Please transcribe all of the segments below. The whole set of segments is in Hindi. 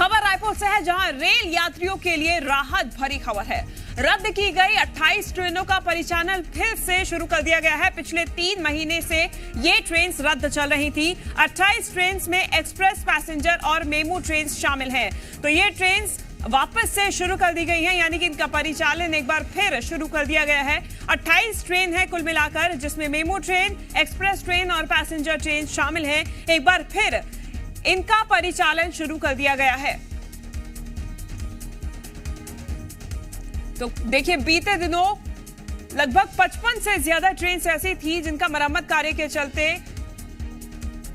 खबर रायपुर से है, जहां रेल यात्रियों के लिए राहत भरी खबर है। रद्द की गई 28 ट्रेनों का परिचालन फिर से शुरू कर दिया गया है। पिछले 3 महीने से ये ट्रेन रद्द चल रही थी। 28 ट्रेन में एक्सप्रेस, पैसेंजर और मेमू ट्रेन शामिल हैं। तो ये ट्रेन वापस से शुरू कर दी गई है, यानी कि इनका परिचालन एक बार फिर शुरू कर दिया गया है। 28 ट्रेन है कुल मिलाकर, जिसमें मेमू ट्रेन, एक्सप्रेस ट्रेन और पैसेंजर ट्रेन शामिल है। एक बार फिर इनका परिचालन शुरू कर दिया गया है। तो देखिए, बीते दिनों लगभग 55 से ज्यादा ट्रेन ऐसी थी जिनका मरम्मत कार्य के चलते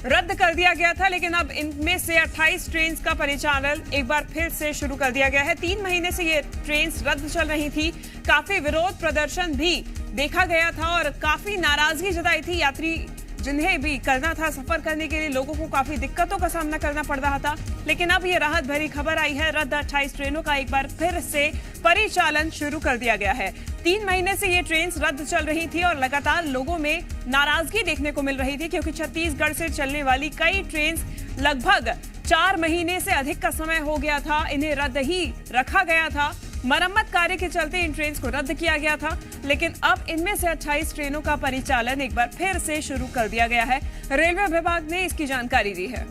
रद्द कर दिया गया था, लेकिन अब इनमें से 28 ट्रेन का परिचालन एक बार फिर से शुरू कर दिया गया है। 3 महीने से ये ट्रेन रद्द चल रही थी। काफी विरोध प्रदर्शन भी देखा गया था और काफी नाराजगी जताई थी। यात्री जिन्हें भी करना था सफर करने के लिए, लोगों को काफी दिक्कतों का सामना करना पड़ रहा था। लेकिन अब ये राहत भरी खबर आई है, रद्द 28 ट्रेनों का एक बार फिर से परिचालन शुरू कर दिया गया है। 3 महीने से ये ट्रेन रद्द चल रही थी और लगातार लोगों में नाराजगी देखने को मिल रही थी, क्योंकि छत्तीसगढ़ से चलने वाली कई ट्रेन लगभग 4 महीने से अधिक का समय हो गया था, इन्हें रद्द ही रखा गया था। मरम्मत कार्य के चलते इन ट्रेन को रद्द किया गया था, लेकिन अब इनमें से 28 ट्रेनों का परिचालन एक बार फिर से शुरू कर दिया गया है। रेलवे विभाग ने इसकी जानकारी दी है।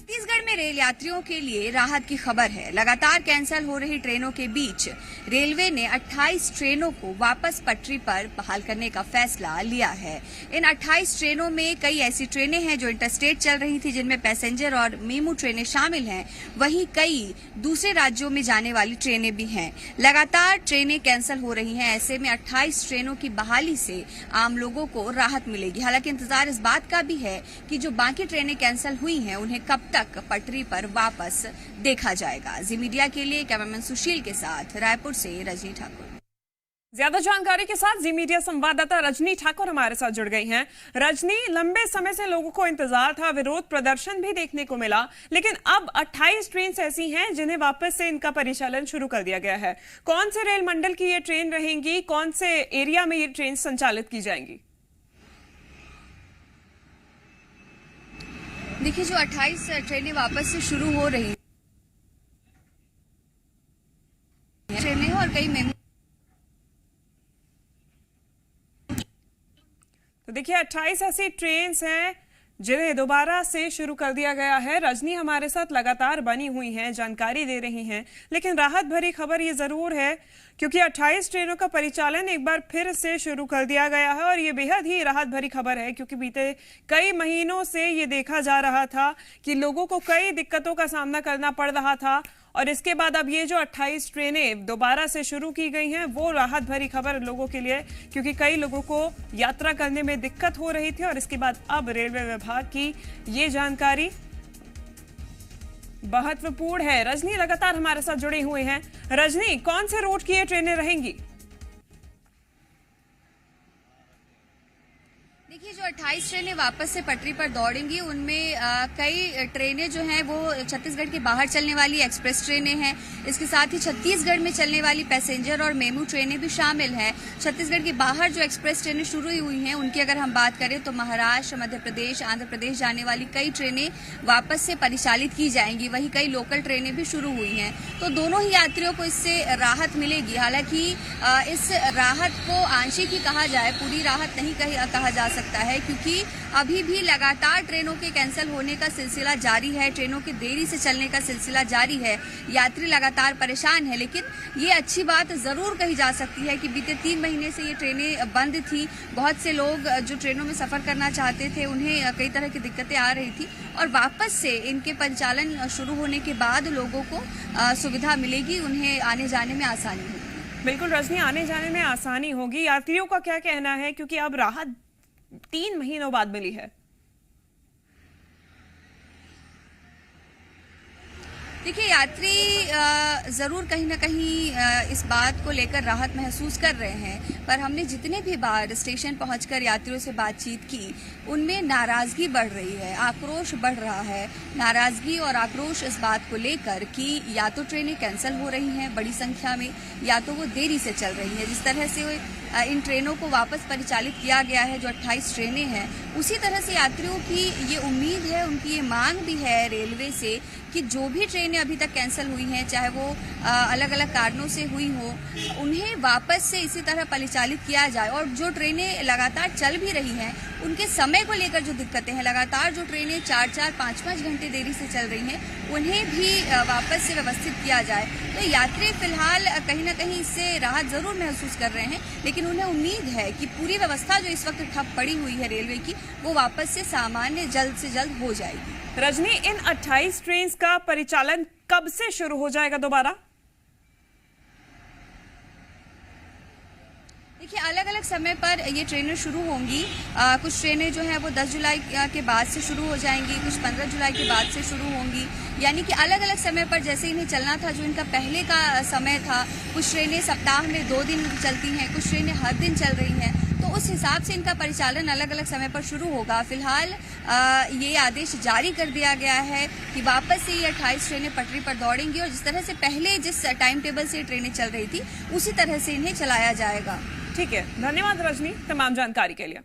छत्तीसगढ़ में रेल यात्रियों के लिए राहत की खबर है। लगातार कैंसिल हो रही ट्रेनों के बीच रेलवे ने 28 ट्रेनों को वापस पटरी पर बहाल करने का फैसला लिया है। इन 28 ट्रेनों में कई ऐसी ट्रेनें हैं जो इंटरस्टेट चल रही थी, जिनमें पैसेंजर और मेमू ट्रेनें शामिल हैं। वहीं कई दूसरे राज्यों में जाने वाली ट्रेनें भी हैं। लगातार ट्रेनें कैंसिल हो रही हैं। ऐसे में 28 ट्रेनों की बहाली से आम लोगों को राहत मिलेगी। हालांकि इंतजार इस बात का भी है कि जो बाकी ट्रेनें कैंसिल हुई हैं, उन्हें कब तक पटरी पर वापस देखा जाएगा। जी मीडिया के लिए कैमरामैन सुशील के साथ रायपुर से रजनी ठाकुर। ज्यादा जानकारी के साथ जी मीडिया संवाददाता रजनी ठाकुर हमारे साथ जुड़ गई हैं। रजनी, लंबे समय से लोगों को इंतजार था, विरोध प्रदर्शन भी देखने को मिला, लेकिन अब 28 ट्रेन ऐसी हैं जिन्हें वापस से इनका परिचालन शुरू कर दिया गया है। कौन से रेल मंडल की ये ट्रेन रहेंगी, कौन से एरिया में ये ट्रेन संचालित की जाएंगी? देखिए, जो 28 ट्रेनें वापस से शुरू हो रही ट्रेनें और कई मेमू, तो देखिए 28 ऐसी ट्रेन हैं जिन्हें दोबारा से शुरू कर दिया गया है। रजनी हमारे साथ लगातार बनी हुई हैं, जानकारी दे रही हैं, लेकिन राहत भरी खबर ये जरूर है, क्योंकि 28 ट्रेनों का परिचालन एक बार फिर से शुरू कर दिया गया है। और ये बेहद ही राहत भरी खबर है, क्योंकि बीते कई महीनों से ये देखा जा रहा था कि लोगों को कई दिक्कतों का सामना करना पड़ रहा था, और इसके बाद अब ये जो 28 ट्रेनें दोबारा से शुरू की गई हैं, वो राहत भरी खबर लोगों के लिए, क्योंकि कई लोगों को यात्रा करने में दिक्कत हो रही थी। और इसके बाद अब रेलवे विभाग की ये जानकारी महत्वपूर्ण है। रजनी लगातार हमारे साथ जुड़े हुए हैं। रजनी, कौन से रूट की ये ट्रेनें रहेंगी? देखिए, जो 28 ट्रेनें वापस से पटरी पर दौड़ेंगी, उनमें कई ट्रेनें जो हैं वो छत्तीसगढ़ के बाहर चलने वाली एक्सप्रेस ट्रेनें हैं। इसके साथ ही छत्तीसगढ़ में चलने वाली पैसेंजर और मेमू ट्रेनें भी शामिल हैं। छत्तीसगढ़ के बाहर जो एक्सप्रेस ट्रेनें शुरू हुई हैं, उनकी अगर हम बात करें तो महाराष्ट्र, मध्य प्रदेश, आंध्र प्रदेश जाने वाली कई ट्रेनें वापस से परिचालित की जाएंगी। वहीं कई लोकल ट्रेनें भी शुरू हुई हैं। तो दोनों ही यात्रियों को इससे राहत मिलेगी। हालांकि इस राहत को आंशिक ही कहा जाए, पूरी राहत नहीं कहा जा सकता है, क्योंकि अभी भी लगातार ट्रेनों के कैंसिल होने का सिलसिला जारी है, ट्रेनों के देरी से चलने का सिलसिला जारी है। यात्री लगातार परेशान है, लेकिन ये अच्छी बात जरूर कही जा सकती है कि बीते 3 महीने से ये ट्रेनें बंद थी। बहुत से लोग जो ट्रेनों में सफर करना चाहते थे, उन्हें कई तरह की दिक्कतें आ रही थी, और वापस से इनके परिचालन शुरू होने के बाद लोगों को सुविधा मिलेगी, उन्हें आने जाने में आसानी होगी। बिल्कुल रजनी, आने जाने में आसानी होगी। यात्रियों का क्या कहना है, क्योंकि अब राहत 3 महीनों बाद मिली है? देखिए, यात्री जरूर कहीं ना कहीं इस बात को लेकर राहत महसूस कर रहे हैं, पर हमने जितने भी बार स्टेशन पहुंचकर यात्रियों से बातचीत की, उनमें नाराजगी बढ़ रही है, आक्रोश बढ़ रहा है। नाराजगी और आक्रोश इस बात को लेकर कि या तो ट्रेनें कैंसिल हो रही हैं बड़ी संख्या में, या तो वो देरी से चल रही हैं। जिस तरह से इन ट्रेनों को वापस परिचालित किया गया है, जो 28 ट्रेनें हैं, उसी तरह से यात्रियों की ये उम्मीद है, उनकी ये मांग भी है रेलवे से कि जो भी ट्रेनें अभी तक कैंसिल हुई हैं, चाहे वो अलग अलग कारणों से हुई हो, उन्हें वापस से इसी तरह परिचालित किया जाए। और जो ट्रेनें लगातार चल भी रही हैं, उनके समय को लेकर जो दिक्कतें हैं, लगातार जो ट्रेनें 4-4, 5-5 घंटे देरी से चल रही हैं, उन्हें भी वापस से व्यवस्थित किया जाए। तो यात्री फिलहाल कहीं ना कहीं इससे राहत जरूर महसूस कर रहे हैं, लेकिन उन्हें उम्मीद है कि पूरी व्यवस्था जो इस वक्त ठप पड़ी हुई है रेलवे की, वो वापस से सामान्य जल्द से जल्द हो जाएगी। रजनी, इन 28 ट्रेन का परिचालन कब से शुरू हो जाएगा दोबारा? देखिए, अलग अलग समय पर ये ट्रेनें शुरू होंगी। कुछ ट्रेनें जो हैं वो 10 जुलाई के बाद से शुरू हो जाएंगी, कुछ 15 जुलाई के बाद से शुरू होंगी। यानी कि अलग अलग समय पर जैसे इन्हें चलना था, जो इनका पहले का समय था, कुछ ट्रेनें सप्ताह में 2 दिन चलती हैं, कुछ ट्रेनें हर दिन चल रही हैं, तो उस हिसाब से इनका परिचालन अलग अलग समय पर शुरू होगा। फिलहाल ये आदेश जारी कर दिया गया है कि वापस से ये 28 ट्रेनें पटरी पर दौड़ेंगी और जिस तरह से पहले जिस टाइम टेबल से ट्रेनें चल रही थी, उसी तरह से इन्हें चलाया जाएगा। ठीक है, धन्यवाद रजनी तमाम जानकारी के लिए।